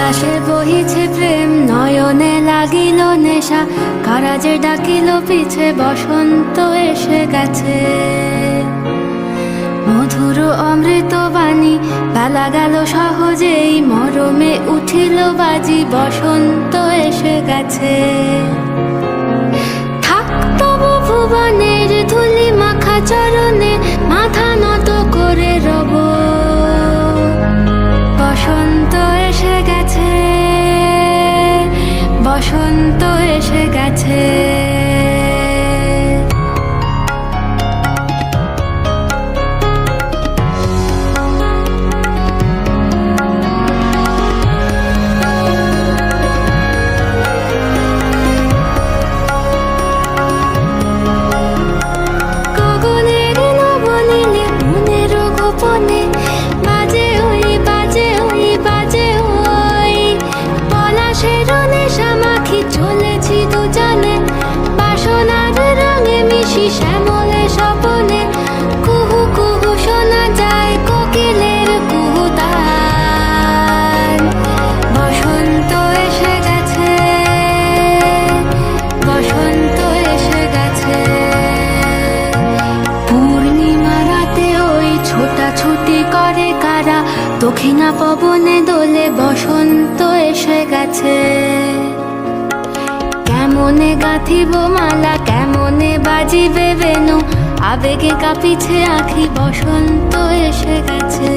বাতাসে বহিছে প্রেম, নয়নে লাগিল নেশা, কারাজে ডাকিল পিছে, বসন্ত এসে গেছে। মধুর অমৃত বাণী, বেলা গেল সহজেই, মরমে উঠিল বাজি, বসন্ত এসে গেছে। থাক তবু ভুবনের ধুলি মাখা চরণে, মাথা নত করে রব। বসন্ত এসে গেছে, বসন্ত এসে গেছে। শ্যামলে স্বপনে কুহু কুহু শোনা যায় কোকিলের কুহুতান। বসন্ত এসে গেছে, বসন্ত এসে গেছে। পূর্ণিমা রাতে ওই ছোটাছুটি করে কারা, দক্ষিণা পবনে দোলে, বসন্ত এসে গেছে। কেমনে গাঁথিব মালা, কেমনে বাজিবে বেনু, আবেগে কাঁপিছে আঁখি, বসন্ত এসে গেছে।